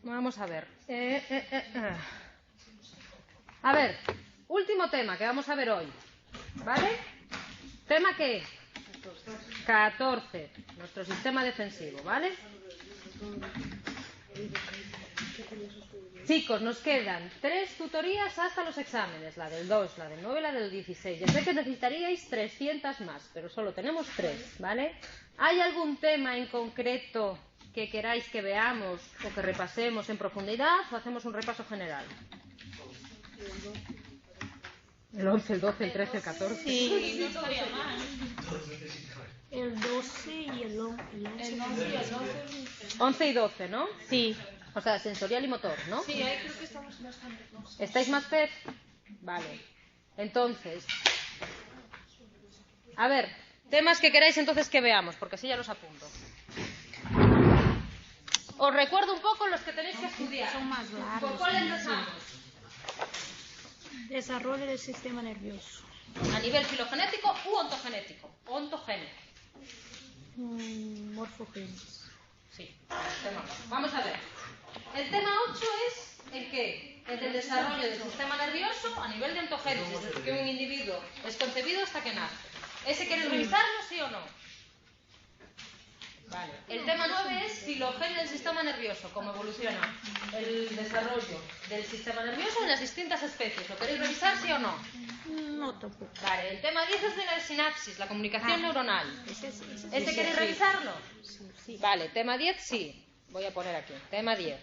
Vamos a ver. A ver, último tema que vamos a ver hoy. ¿Vale? ¿Tema qué? 14. Nuestro sistema defensivo, ¿vale? Chicos, nos quedan 3 tutorías hasta los exámenes, la del 2, la del 9 y la del 16. Ya sé que necesitaríais 300 más, pero solo tenemos 3, ¿vale? ¿Hay algún tema en concreto que queráis que veamos o que repasemos en profundidad o hacemos un repaso general? El 11, el 12, el 13, el 14. Sí, no estaría mal. El 12 y el 11. El 11 y el 12. 11 y 12, ¿no? Sí. O sea, sensorial y motor, ¿no? Sí, ahí creo que estamos bastante close. ¿Estáis más pez? Vale. Entonces, a ver, temas que queráis entonces que veamos, porque así ya los apunto. Os recuerdo un poco los que tenéis que estudiar. Son más largos. ¿Por cuál empezamos? Desarrollo del sistema nervioso. ¿A nivel filogenético u ontogenético? Ontogénico. Morfogenes. Sí, tema 8. Vamos a ver. El tema 8 es el qué? El del desarrollo del sistema nervioso a nivel de ontogénesis, desde que un individuo es concebido hasta que nace. ¿Ese queréis revisarlo, sí o no? Vale. El tema 9 es filogenia del sistema nervioso, cómo evoluciona el desarrollo del sistema nervioso en las distintas especies. ¿Lo queréis revisar, sí o no? No tampoco. Vale. El tema 10 es de la sinapsis, la comunicación neuronal. ¿Ese queréis sí. revisarlo? Sí. Vale, tema 10 sí. Voy a poner aquí, tema 10.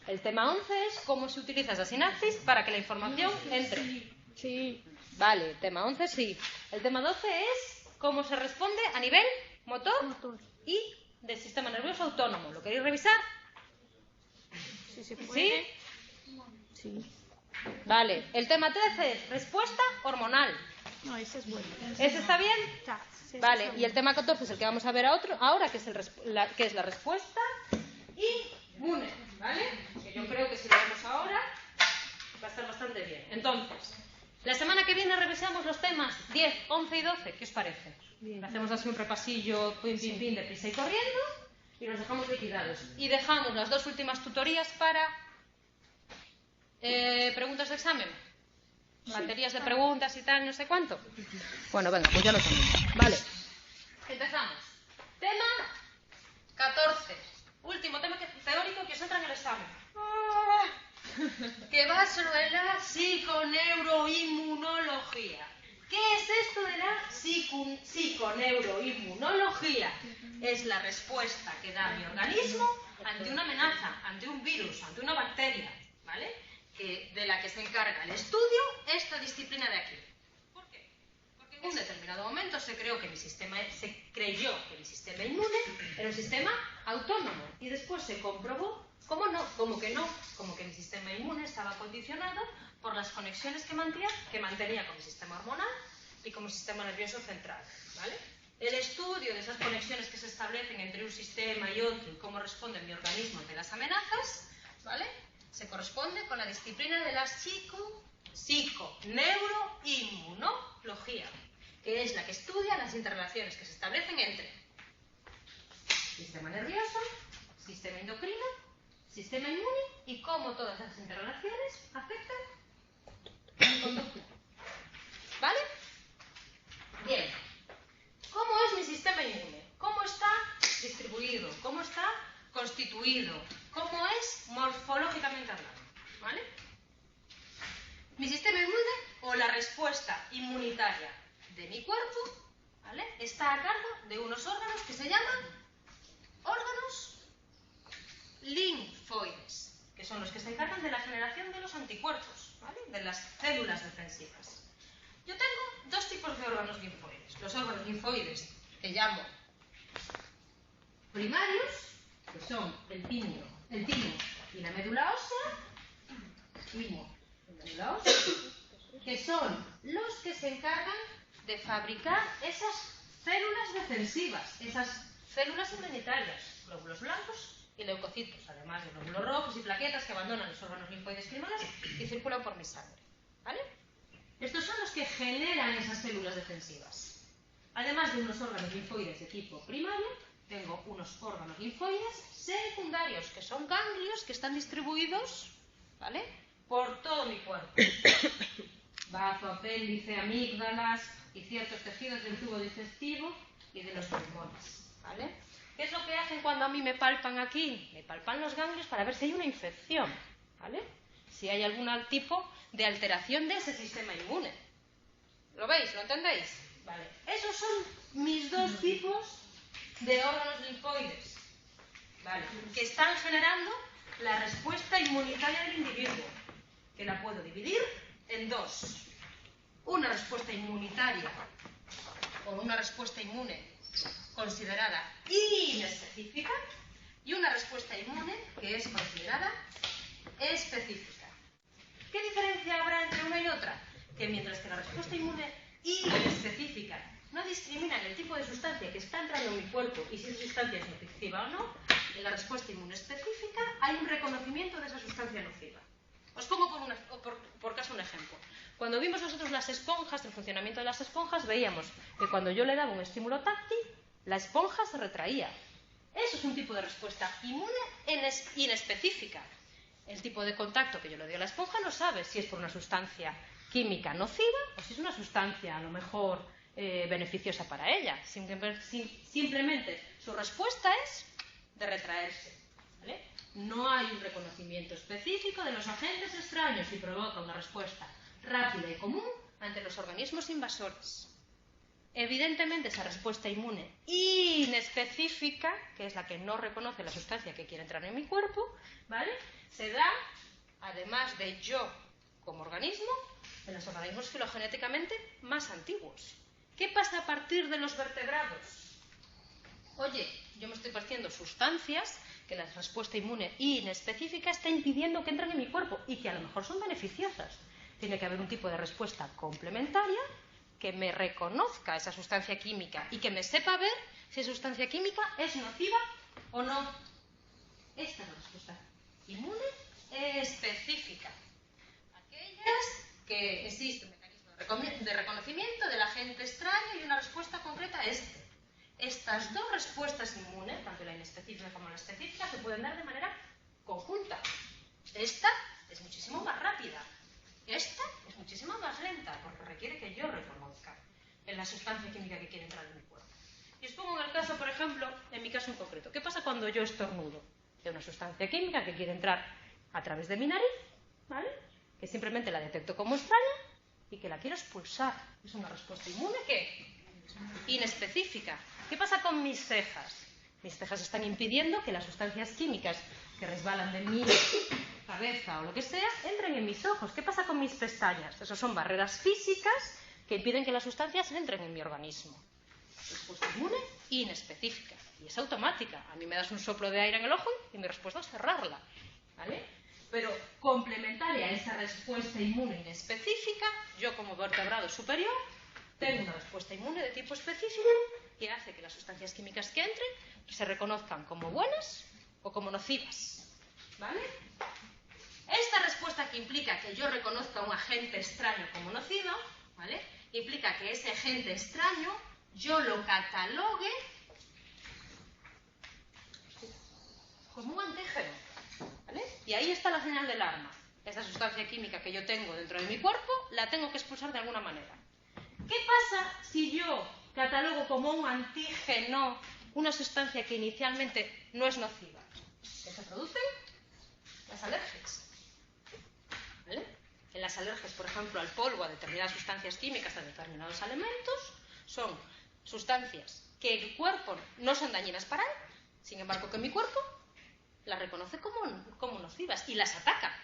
El tema 11 es cómo se utiliza esa sinapsis para que la información entre. Sí. Vale, tema 11 sí. El tema 12 es cómo se responde a nivel motor Motor. y del sistema nervioso autónomo. ¿Lo queréis revisar? Sí se ¿Sí? puede. Sí. Vale. El tema 13 es respuesta hormonal. No, ese es bueno. ¿Ese está bien? Está, sí, Vale, está y el tema 14 es el que vamos a ver ahora, que es la respuesta inmune, ¿vale? Que yo creo que si lo vemos ahora va a estar bastante bien. Entonces, la semana que viene revisamos los temas 10, 11 y 12. ¿Qué os parece? Bien. Hacemos así un repasillo, pim, pim, pim, deprisa y corriendo, y los dejamos liquidados. Y dejamos las 2 últimas tutorías para preguntas de examen. Baterías de preguntas y tal, no sé cuánto. Bueno, venga, pues ya lo tenemos. Vale. Empezamos. Tema 14. Último tema teórico que os entra en el examen. Que va sobre la psiconeuroinmunología. ¿Qué es esto de la psiconeuroinmunología? Es la respuesta que da mi organismo ante una amenaza, ante un virus, ante una bacteria, ¿vale? De la que se encarga el estudio esta disciplina de aquí. ¿Por qué? Porque en un determinado momento se creyó que mi sistema inmune era un sistema autónomo y después se comprobó como que mi sistema inmune estaba condicionado por las conexiones que mantenía con mi sistema hormonal y con mi sistema nervioso central, ¿vale? El estudio de esas conexiones que se establecen entre un sistema y otro y cómo responde mi organismo ante las amenazas, ¿vale? Se corresponde con la disciplina de la psiconeuroinmunología, que es la que estudia las interrelaciones que se establecen entre sistema nervioso, sistema endocrino, sistema inmune y cómo todas esas interrelaciones afectan mi conducta. ¿Vale? Bien. ¿Cómo es mi sistema inmune? ¿Cómo está distribuido? ¿Cómo está constituido? ¿Cómo es morfológicamente hablando? ¿Vale? Mi sistema inmune o la respuesta inmunitaria de mi cuerpo, ¿vale?, está a cargo de unos órganos que se llaman órganos linfoides, que son los que se encargan de la generación de los anticuerpos, ¿vale?, de las células defensivas. Yo tengo 2 tipos de órganos linfoides. Los órganos linfoides que llamo primarios, que son el timo y la médula ósea, que son los que se encargan de fabricar esas células defensivas, esas células inmunitarias, glóbulos blancos y leucocitos, además de glóbulos rojos y plaquetas que abandonan los órganos linfoides primarios y circulan por mi sangre, ¿vale? Estos son los que generan esas células defensivas. Además de unos órganos linfoides de tipo primario, tengo unos órganos linfoides secundarios, que son ganglios que están distribuidos, ¿vale?, por todo mi cuerpo. Bazo, apéndice, amígdalas y ciertos tejidos del tubo digestivo y de los pulmones, ¿vale? ¿Qué es lo que hacen cuando a mí me palpan aquí? Me palpan los ganglios para ver si hay una infección, ¿vale? Si hay algún tipo de alteración de ese sistema inmune. ¿Lo veis? ¿Lo entendéis? Vale. Esos son mis dos tipos de órganos linfoides, ¿vale?, que están generando la respuesta inmunitaria del individuo, que la puedo dividir en dos. Una respuesta inmunitaria o una respuesta inmune considerada inespecífica y una respuesta inmune que es considerada específica. ¿Qué diferencia habrá entre una y otra? Que mientras que la respuesta inmune inespecífica no discrimina en el tipo de sustancia que está entrando en mi cuerpo y si esa sustancia es nociva o no, en la respuesta inmune específica hay un reconocimiento de esa sustancia nociva. Os pongo por caso un ejemplo. Cuando vimos nosotros las esponjas, el funcionamiento de las esponjas, veíamos que cuando yo le daba un estímulo táctil, la esponja se retraía. Eso es un tipo de respuesta inmune inespecífica. El tipo de contacto que yo le doy a la esponja no sabe si es por una sustancia química nociva o si es una sustancia a lo mejor beneficiosa para ella. Simplemente su respuesta es de retraerse, ¿vale? No hay un reconocimiento específico de los agentes extraños y provoca una respuesta rápida y común ante los organismos invasores. Evidentemente, esa respuesta inmune inespecífica, que es la que no reconoce la sustancia que quiere entrar en mi cuerpo, ¿vale?, se da, además de yo como organismo, en los organismos filogenéticamente más antiguos. ¿Qué pasa a partir de los vertebrados? Oye, yo me estoy partiendo sustancias que la respuesta inmune inespecífica está impidiendo que entren en mi cuerpo y que a lo mejor son beneficiosas. Tiene que haber un tipo de respuesta complementaria que me reconozca esa sustancia química y que me sepa ver si esa sustancia química es nociva o no. Esta es la respuesta inmune específica. Aquellas que existe un mecanismo de reconocimiento del agente extraño y una respuesta concreta a este. Estas dos respuestas inmunes, tanto la inespecífica como la específica, se pueden dar de manera conjunta. Esta es muchísimo más rápida. Esta es muchísimo más lenta, porque requiere que yo reconozca en la sustancia química que quiere entrar en mi cuerpo. Y os pongo en el caso, por ejemplo, en mi caso en concreto. ¿Qué pasa cuando yo estornudo? De una sustancia química que quiere entrar a través de mi nariz, ¿vale?, que simplemente la detecto como extraña y que la quiero expulsar. Es una respuesta inmune que inespecífica. ¿Qué pasa con mis cejas? Mis cejas están impidiendo que las sustancias químicas que resbalan de mi cabeza o lo que sea entren en mis ojos. ¿Qué pasa con mis pestañas? Esas son barreras físicas que impiden que las sustancias entren en mi organismo. Respuesta inmune inespecífica. Y es automática. A mí me das un soplo de aire en el ojo y mi respuesta es cerrarla, ¿vale? Pero complementaria a esa respuesta inmune inespecífica, yo como vertebrado superior tengo una respuesta inmune de tipo específico que hace que las sustancias químicas que entren se reconozcan como buenas o como nocivas, ¿vale? Esta respuesta que implica que yo reconozca a un agente extraño como nocivo, ¿vale?, implica que ese agente extraño yo lo catalogue como un antígeno, ¿vale? Y ahí está la señal de alarma. Esa sustancia química que yo tengo dentro de mi cuerpo la tengo que expulsar de alguna manera. ¿Qué pasa si yo catalogo como un antígeno una sustancia que inicialmente no es nociva? ¿Qué se producen? Las alergias, ¿vale? En las alergias, por ejemplo, al polvo, a determinadas sustancias químicas, a determinados elementos, son sustancias que el cuerpo no son dañinas para él, sin embargo que mi cuerpo las reconoce como nocivas y las ataca.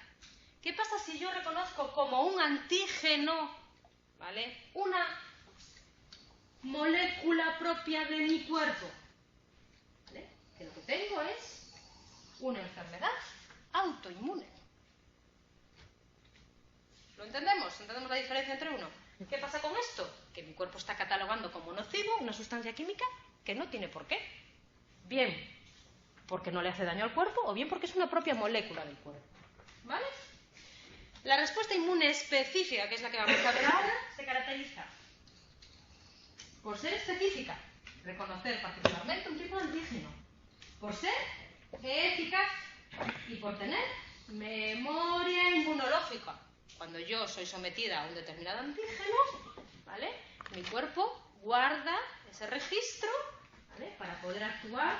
¿Qué pasa si yo reconozco como un antígeno, ¿vale?, una molécula propia de mi cuerpo? ¿Vale? Que lo que tengo es una enfermedad autoinmune. ¿Lo entendemos? ¿Entendemos la diferencia entre uno? ¿Qué pasa con esto? Que mi cuerpo está catalogando como nocivo una sustancia química que no tiene por qué. Bien porque no le hace daño al cuerpo o bien porque es una propia molécula del cuerpo, ¿vale? La respuesta inmune específica, que es la que vamos a ver ahora, se caracteriza por ser específica, reconocer particularmente un tipo de antígeno, por ser eficaz y por tener memoria inmunológica. Cuando yo soy sometida a un determinado antígeno, ¿vale?, mi cuerpo guarda ese registro, ¿vale?, para poder actuar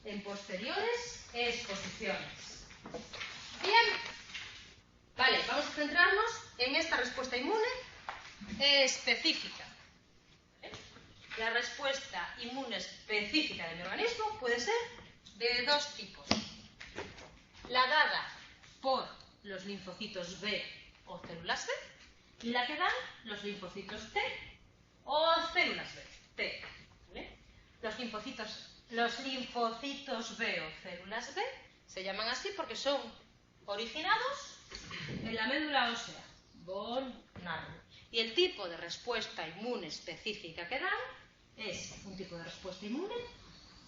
en posteriores exposiciones. Bien, vale, vamos a centrarnos en esta respuesta inmune específica. La respuesta inmune específica de mi organismo puede ser de dos tipos. La dada por los linfocitos B o células B y la que dan los linfocitos T o células B. T, ¿vale? Los linfocitos B o células B se llaman así porque son originados en la médula ósea, von Neumann. Y el tipo de respuesta inmune específica que dan es un tipo de respuesta inmune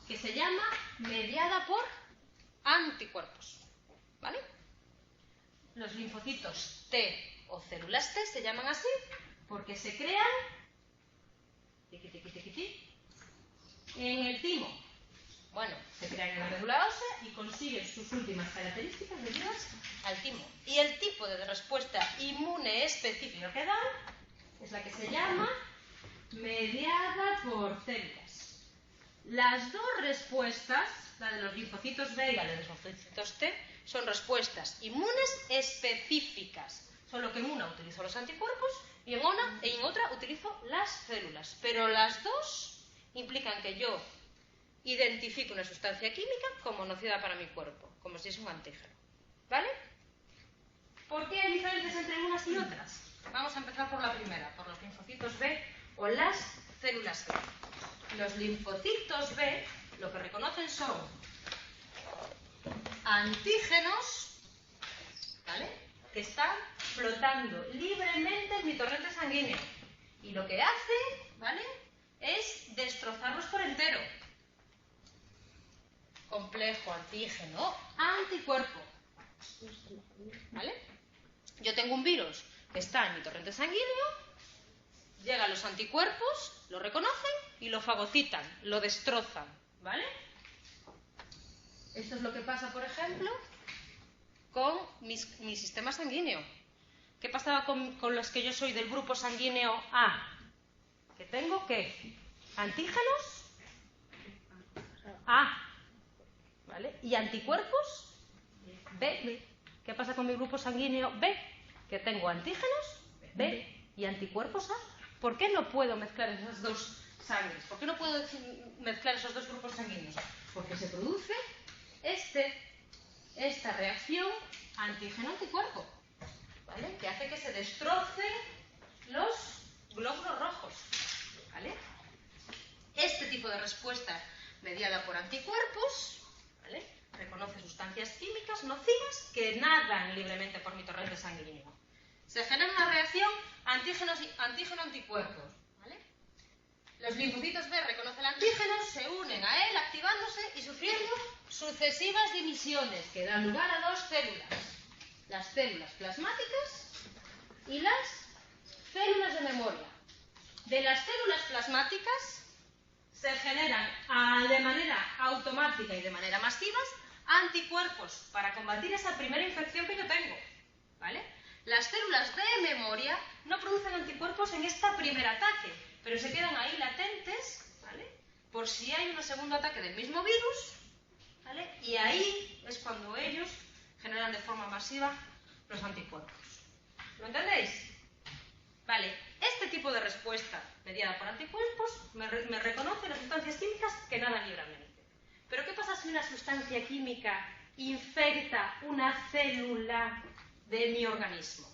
que se llama mediada por anticuerpos, ¿vale? Los linfocitos T o células T se llaman así porque se crean en el timo. Bueno, se crean en la médula ósea y consiguen sus últimas características debidas al timo. Y el tipo de respuesta inmune específica que dan es la que se llama mediada por células. Las dos respuestas, la de los linfocitos B y la de los linfocitos T, son respuestas inmunes específicas. Solo que en una utilizo los anticuerpos y en otra utilizo las células. Pero las dos implican que yo identifico una sustancia química como nociva para mi cuerpo, como si es un antígeno. ¿Vale? ¿Por qué hay diferencias entre unas y otras? Vamos a empezar por la primera, por los linfocitos B o las células B. Los linfocitos B lo que reconocen son antígenos, ¿vale?, que están flotando libremente en mi torrente sanguíneo. Y lo que hace, ¿vale?, es destrozarlos por entero. Complejo antígeno anticuerpo. ¿Vale? Yo tengo un virus que está en mi torrente sanguíneo, llegan los anticuerpos, lo reconocen y lo fagocitan, lo destrozan. ¿Vale? Esto es lo que pasa, por ejemplo, con mi sistema sanguíneo. ¿Qué pasaba con los que yo soy del grupo sanguíneo A? Que tengo, ¿qué? Antígenos A, ¿vale? Y anticuerpos B. ¿Qué pasa con mi grupo sanguíneo B? Que tengo antígenos B y anticuerpos A. ¿Por qué no puedo mezclar esas dos sangres? ¿Por qué no puedo mezclar esos dos grupos sanguíneos? Porque se produce esta reacción antígeno-anticuerpo, ¿vale?, que hace que se destrocen los glóbulos rojos, ¿vale? Este tipo de respuesta mediada por anticuerpos, ¿vale?, reconoce sustancias químicas nocivas que nadan libremente por mi torrente sanguíneo. Se genera una reacción antígeno-anticuerpos, ¿vale? Los linfocitos B reconocen el antígeno, se unen a él, activándose y sufriendo sucesivas divisiones que dan lugar a dos células. Las células plasmáticas y las células de memoria. De las células plasmáticas se generan de manera automática y de manera masiva anticuerpos para combatir esa primera infección que yo tengo, ¿vale? Las células de memoria no producen anticuerpos en este primer ataque, pero se quedan ahí latentes, ¿vale?, por si hay un segundo ataque del mismo virus, ¿vale? Y ahí es cuando ellos generan de forma masiva los anticuerpos. ¿Lo entendéis? Vale, este tipo de respuesta mediada por anticuerpos me reconoce las sustancias químicas que nadan libremente. Pero ¿qué pasa si una sustancia química infecta una célula de mi organismo?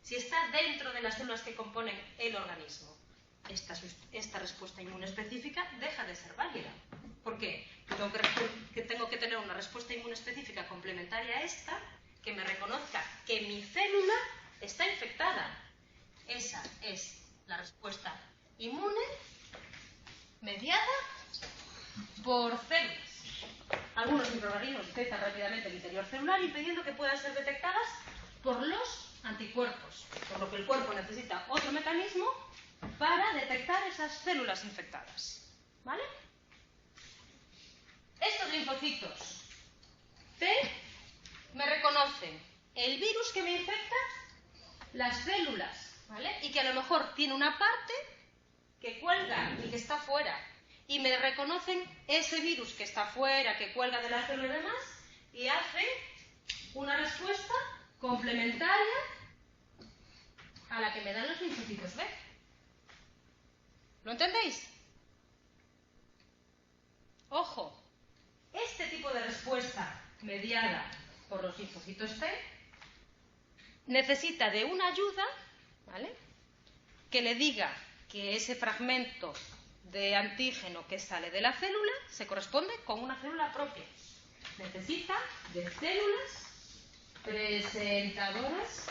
Si está dentro de las células que componen el organismo, esta respuesta inmune específica deja de ser válida. ¿Por qué? Tengo que tener una respuesta inmune específica complementaria a esta que me reconozca que mi célula está infectada. Esa es la respuesta inmune mediada por células. Algunos microorganismos infectan rápidamente el interior celular, impidiendo que puedan ser detectadas por los anticuerpos, por lo que el cuerpo necesita otro mecanismo para detectar esas células infectadas. ¿Vale? linfocitos T me reconocen el virus que me infecta las células, ¿vale? Y que a lo mejor tiene una parte que cuelga y que está fuera. Y me reconocen ese virus que está fuera, que cuelga de las células demás, y hacen una respuesta complementaria a la que me dan los linfocitos B. ¿Lo entendéis? Ojo, este tipo de respuesta mediada por los linfocitos T necesita de una ayuda, ¿vale?, que le diga que ese fragmento de antígeno que sale de la célula se corresponde con una célula propia. Necesita de células presentadoras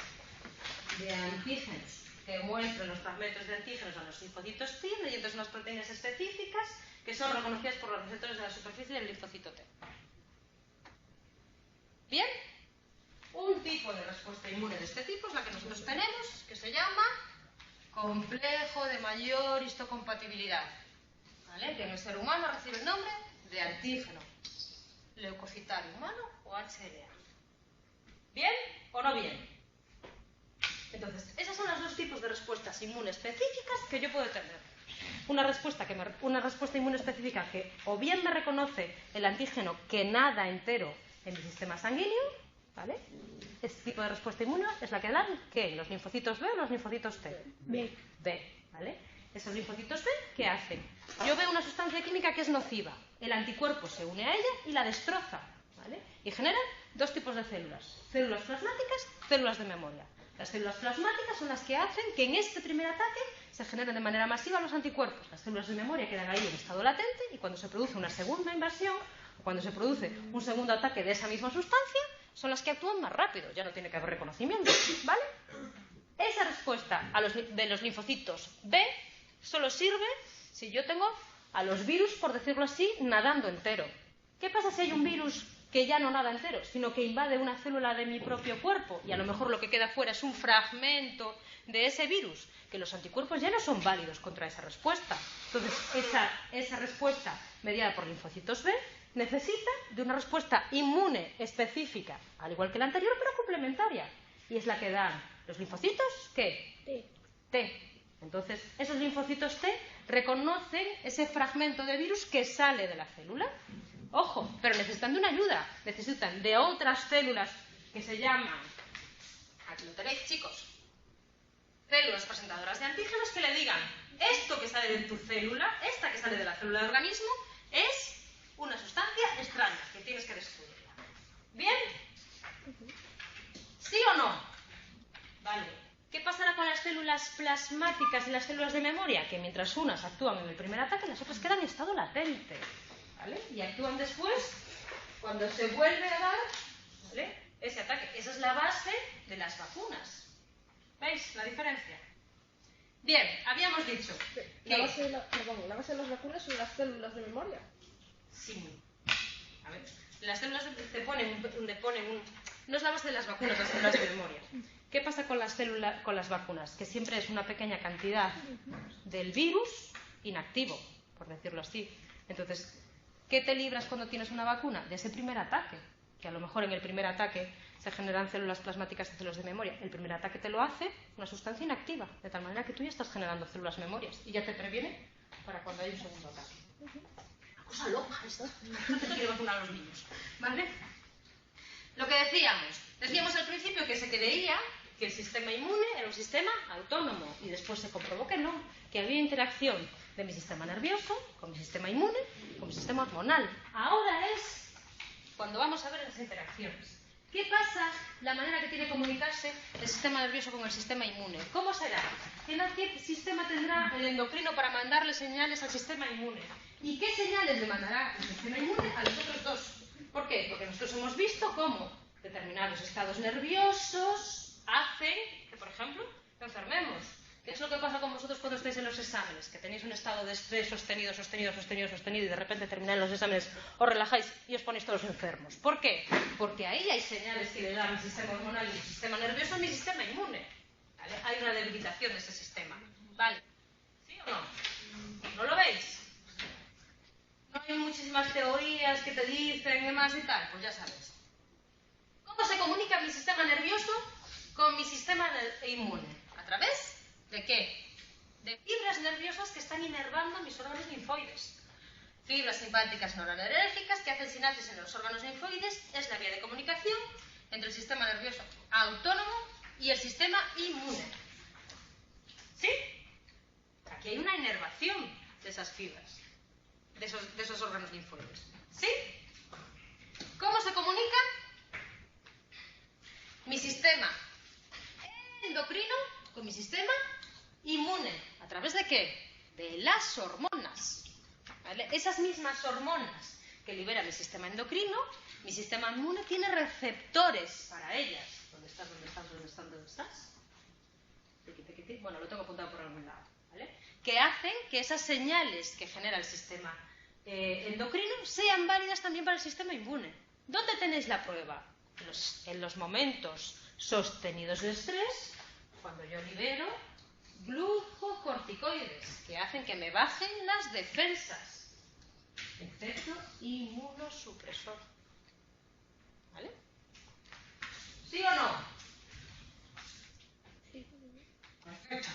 de antígenos que muestren los fragmentos de antígenos a los linfocitos T mediante unas proteínas específicas que son reconocidas por los receptores de la superficie del linfocito T. ¿Bien? Un tipo de respuesta inmune de este tipo es la que nosotros tenemos, que se llama complejo de mayor histocompatibilidad, ¿vale?, que en el ser humano recibe el nombre de antígeno leucocitario humano o HLA. ¿Bien o no bien? Entonces, esos son los dos tipos de respuestas inmunes específicas que yo puedo tener. Una respuesta inmune específica que o bien me reconoce el antígeno que nada entero en mi sistema sanguíneo, ¿vale? Este tipo de respuesta inmune es la que dan, ¿qué? ¿Los linfocitos B o los linfocitos T? B. B, ¿vale? Esos linfocitos B, ¿qué hacen? Yo veo una sustancia química que es nociva. El anticuerpo se une a ella y la destroza, ¿vale? Y generan dos tipos de células. Células plasmáticas, células de memoria. Las células plasmáticas son las que hacen que en este primer ataque se generen de manera masiva los anticuerpos. Las células de memoria quedan ahí en estado latente y cuando se produce una segunda invasión, o cuando se produce un segundo ataque de esa misma sustancia, son las que actúan más rápido. Ya no tiene que haber reconocimiento, ¿vale? Esa respuesta de los linfocitos B solo sirve si yo tengo a los virus, por decirlo así, nadando entero. ¿Qué pasa si hay un virus que ya no nada entero, sino que invade una célula de mi propio cuerpo y a lo mejor lo que queda fuera es un fragmento de ese virus, que los anticuerpos ya no son válidos contra esa respuesta? Entonces, esa respuesta mediada por linfocitos B necesita de una respuesta inmune específica, al igual que la anterior, pero complementaria. Y es la que dan los linfocitos, ¿qué? T. Entonces, esos linfocitos T reconocen ese fragmento de virus que sale de la célula. Ojo, pero necesitan de una ayuda, necesitan de otras células que se llaman, aquí lo tenéis, chicos, células presentadoras de antígenos que le digan, esto que sale de tu célula, esta que sale de la célula del organismo, es una sustancia extraña que tienes que destruirla. ¿Bien? ¿Sí o no? Vale. ¿Qué pasará con las células plasmáticas y las células de memoria? Que mientras unas actúan en el primer ataque, las otras quedan en estado latente, ¿vale? Y actúan después cuando se vuelve a dar, ¿vale?, ese ataque. Esa es la base de las vacunas. ¿Veis la diferencia? Bien, habíamos dicho que... La base de las vacunas son las células de memoria. Sí. A ver, las células te ponen no es la base de las vacunas, las células de memoria. ¿Qué pasa con las vacunas? Que siempre es una pequeña cantidad del virus inactivo, por decirlo así. Entonces, ¿qué te libras cuando tienes una vacuna? De ese primer ataque, que a lo mejor en el primer ataque se generan células plasmáticas y células de memoria. El primer ataque te lo hace una sustancia inactiva, de tal manera que tú ya estás generando células memorias y ya te previene para cuando hay un segundo ataque. Una cosa loca esto. No te quiere vacunar a los niños, ¿vale? Lo que decíamos al principio que se creía que el sistema inmune era un sistema autónomo y después se comprobó que no, que había interacción de mi sistema nervioso con mi sistema inmune, con mi sistema hormonal. Ahora es cuando vamos a ver las interacciones. ¿Qué pasa? La manera que tiene que comunicarse el sistema nervioso con el sistema inmune. ¿Cómo será? ¿Qué sistema tendrá el endocrino para mandarle señales al sistema inmune? ¿Y qué señales le mandará el sistema inmune a los otros dos? ¿Por qué? Porque nosotros hemos visto cómo determinados estados nerviosos hacen que, por ejemplo, enfermemos. ¿Qué es lo que pasa con vosotros cuando estáis en los exámenes? Que tenéis un estado de estrés sostenido y de repente termináis los exámenes, os relajáis y os ponéis todos enfermos. ¿Por qué? Porque ahí hay señales que le dan mi sistema hormonal y mi sistema nervioso a mi sistema inmune. ¿Vale? Hay una debilitación de ese sistema. ¿Vale? ¿Sí o no? ¿No lo veis? No hay hay muchísimas teorías que te dicen y más y tal, pues ya sabes. ¿Cómo se comunica mi sistema nervioso con mi sistema inmune? ¿A través de qué? De fibras nerviosas que están inervando mis órganos linfoides. Fibras simpáticas noradrenérgicas que hacen sinapsis en los órganos linfoides es la vía de comunicación entre el sistema nervioso autónomo y el sistema inmune. ¿Sí? Aquí hay una inervación de esas fibras, de esos órganos linfoides. ¿Sí? ¿Cómo se comunica mi sistema endocrino con mi sistema inmune? ¿A través de qué? De las hormonas. ¿Vale? Esas mismas hormonas que libera mi sistema endocrino, mi sistema inmune tiene receptores para ellas. ¿Dónde estás? ¿Dónde estás? ¿Dónde estás? ¿Dónde estás? Bueno, lo tengo apuntado por algún lado. ¿Vale? Que hacen que esas señales que genera el sistema endocrino sean válidas también para el sistema inmune. ¿Dónde tenéis la prueba? En los momentos sostenidos de estrés, cuando yo libero glucocorticoides, que hacen que me bajen las defensas. Efecto inmunosupresor. ¿Vale? ¿Sí o no? Sí. Perfecto.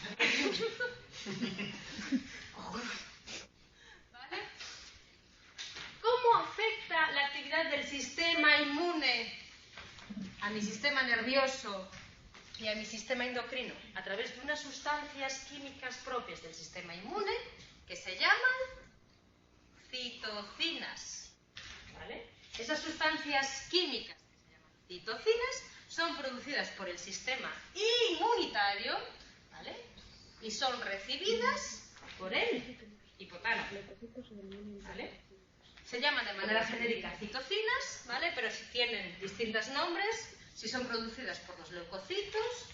¿Vale? ¿Cómo afecta la actividad del sistema inmune a mi sistema nervioso y a mi sistema endocrino? A través de unas sustancias químicas propias del sistema inmune que se llaman citocinas. ¿Vale? Esas sustancias químicas que se llaman citocinas son producidas por el sistema inmunitario, ¿vale? Y son recibidas por el hipotálamo. ¿Vale? Se llaman de manera genérica citocinas, ¿vale? Pero si tienen distintos nombres, si son producidas por los leucocitos,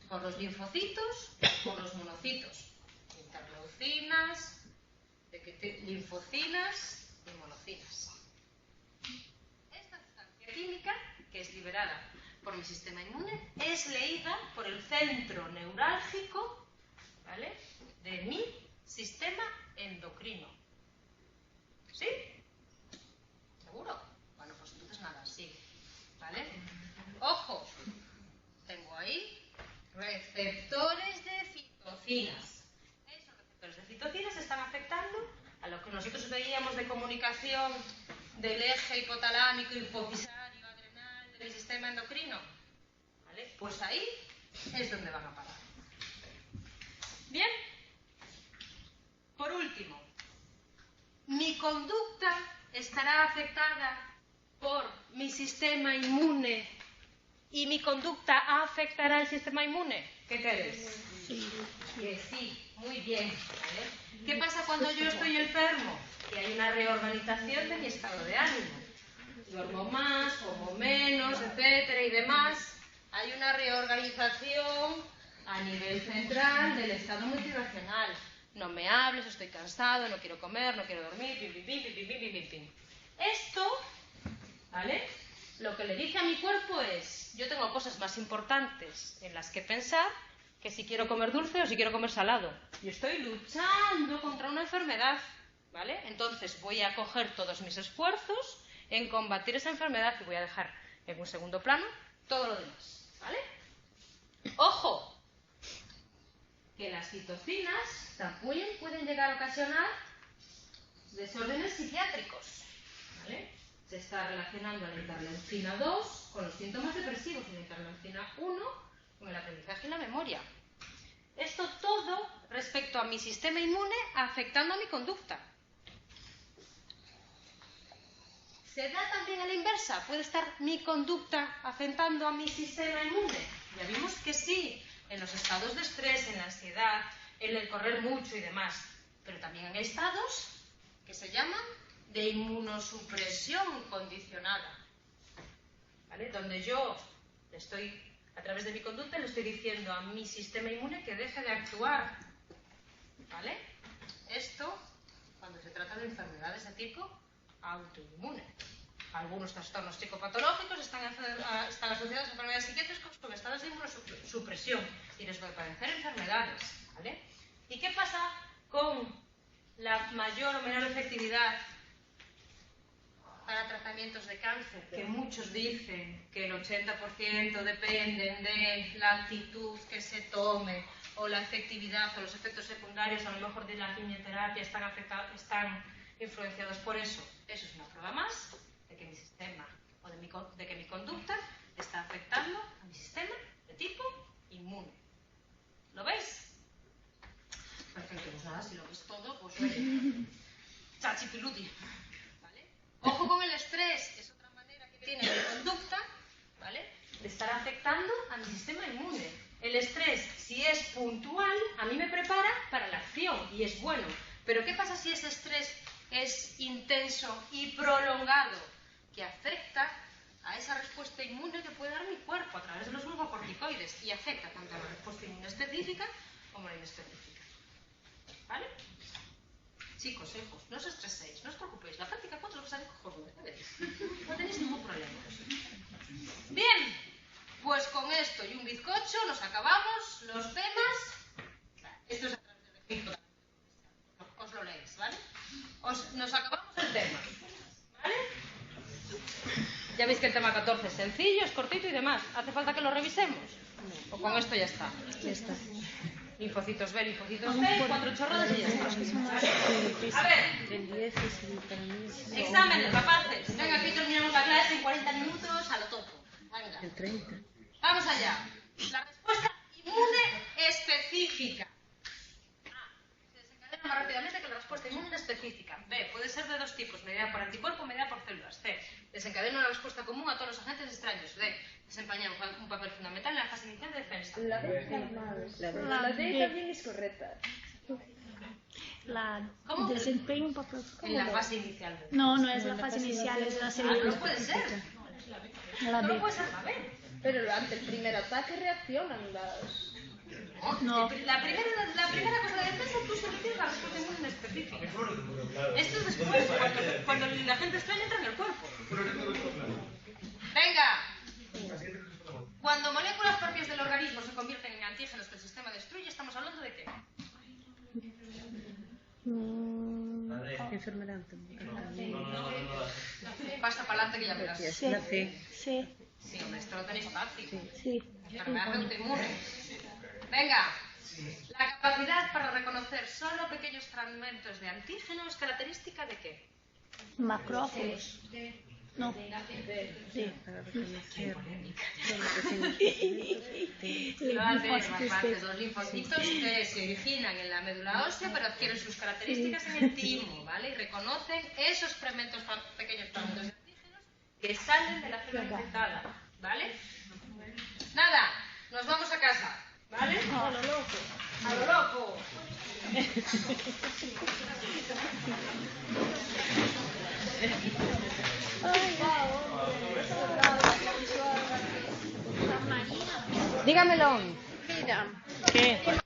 por los linfocitos, por los monocitos. Interleucinas, linfocinas y monocinas. Esta sustancia química, que es liberada por mi sistema inmune, es leída por el centro neurálgico, ¿vale?, de mi sistema endocrino. ¿Sí? ¿Seguro? Bueno, pues entonces nada, sigue. ¿Vale? ¡Ojo! Tengo ahí receptores de citocinas. Esos receptores de citocinas están afectando a lo que nosotros veíamos de comunicación del eje hipotalámico, hipofisario, adrenal, del sistema endocrino. ¿Vale? Pues ahí es donde van a parar. Bien. Por último, mi conducta estará afectada por mi sistema inmune y mi conducta afectará al sistema inmune. ¿Qué crees? Sí. Que sí, muy bien. ¿Vale? ¿Qué pasa cuando yo estoy enfermo? Que hay una reorganización de mi estado de ánimo. Duermo más, como menos, etcétera y demás. Hay una reorganización a nivel central del estado motivacional. No me hables, estoy cansado, no quiero comer, no quiero dormir, pim, pim, pim, pim, pim, pim, pim, pim. Esto, ¿vale?, lo que le dice a mi cuerpo es: yo tengo cosas más importantes en las que pensar que si quiero comer dulce o si quiero comer salado. Yo estoy luchando contra una enfermedad, ¿vale? Entonces voy a coger todos mis esfuerzos en combatir esa enfermedad y voy a dejar en un segundo plano todo lo demás, ¿vale? ¡Ojo! Que las citocinas también pueden llegar a ocasionar desórdenes psiquiátricos, ¿vale? Se está relacionando la interleucina 2 con los síntomas depresivos y la interleucina 1 con el aprendizaje y la memoria. Esto todo respecto a mi sistema inmune afectando a mi conducta. ¿Se da también a la inversa? ¿Puede estar mi conducta afectando a mi sistema inmune? Ya vimos que sí, en los estados de estrés, en la ansiedad, en el correr mucho y demás. Pero también en estados que se llaman de inmunosupresión condicionada, ¿vale? Donde yo estoy, a través de mi conducta, le estoy diciendo a mi sistema inmune que deje de actuar, ¿vale? Esto cuando se trata de enfermedades de tipo autoinmune. Algunos trastornos psicopatológicos están asociados a enfermedades psiquiátricas con estados de inmunosupresión y les puede padecer enfermedades, ¿vale? ¿Y qué pasa con la mayor o menor efectividad tratamientos de cáncer, que muchos dicen que el 80% dependen de la actitud que se tome, o la efectividad, o los efectos secundarios, a lo mejor de la quimioterapia, están influenciados por eso. Eso es una prueba más de que mi sistema, o de que mi conducta está afectando a mi sistema de tipo inmune. ¿Lo veis? Perfecto, pues nada, si lo veis todo, pues oye, chachipiluti, ¿vale? Ojo con el estrés, es otra manera que tiene mi conducta, ¿vale?, de estar afectando a mi sistema inmune. El estrés, si es puntual, a mí me prepara para la acción y es bueno. Pero ¿qué pasa si ese estrés es intenso y prolongado, que afecta a esa respuesta inmune que puede dar mi cuerpo a través de los glucocorticoides y afecta tanto a la respuesta inmune específica como a la inespecífica? ¿Vale? Chicos, hijos, no os estreséis, no os preocupéis, la práctica 4 os sale cojonuda, ya veréis. No tenéis ningún problema. Bien, pues con esto y un bizcocho nos acabamos los temas. Esto es a través del Egipto, os lo leéis, ¿vale? Nos acabamos el tema, ¿vale? Ya veis que el tema 14 es sencillo, es cortito y demás. ¿Hace falta que lo revisemos? ¿O con esto ya está? Ya está. Linfocitos B, linfocitos T, 4 chorradas y ya está. A ver, exámenes, rapaces. Venga, aquí terminamos la clase en 40 minutos a lo topo. Venga. El 30. Vamos allá. La respuesta inmune específica. A. Se desencadena más rápidamente que la respuesta inmune específica. B. Puede ser de dos tipos, mediada por anticuerpo o mediada por células. C. Desencadena una respuesta común a todos los agentes extraños. D. Desempeña un papel fundamental en la fase inicial de defensa. La D está mal. La La D también es correcta. ¿Cómo? Desempeña un papel. En la fase inicial de defensa. No, no es la fase inicial, es la segunda. No puede ser. La No B. puede ser la B. Pero ante el primer ataque reaccionan las... No. La primera cosa de defensa tú solo tienes la respuesta inmune específica. Esto es después, cuando el agente extraño entra en el cuerpo. Venga. Cuando moléculas propias del organismo se convierten en antígenos que el sistema destruye, ¿estamos hablando de qué? Enfermedad. Pasa para adelante que ya verás. Sí. Sí. Sí, hombre, esto lo tenéis fácil. Sí. Enfermedad autoinmune. Venga. La capacidad para reconocer solo pequeños fragmentos de antígeno es característica de qué? Macrófagos. No. Sí. Los linfocitos T se originan en la médula ósea, pero adquieren sus características en el timo, ¿vale? Y reconocen esos pequeños fragmentos de antígenos que salen de la célula infectada, ¿vale? Nada, nos vamos a casa, ¿vale? A lo loco. A lo loco. Dígamelo. ¿Qué?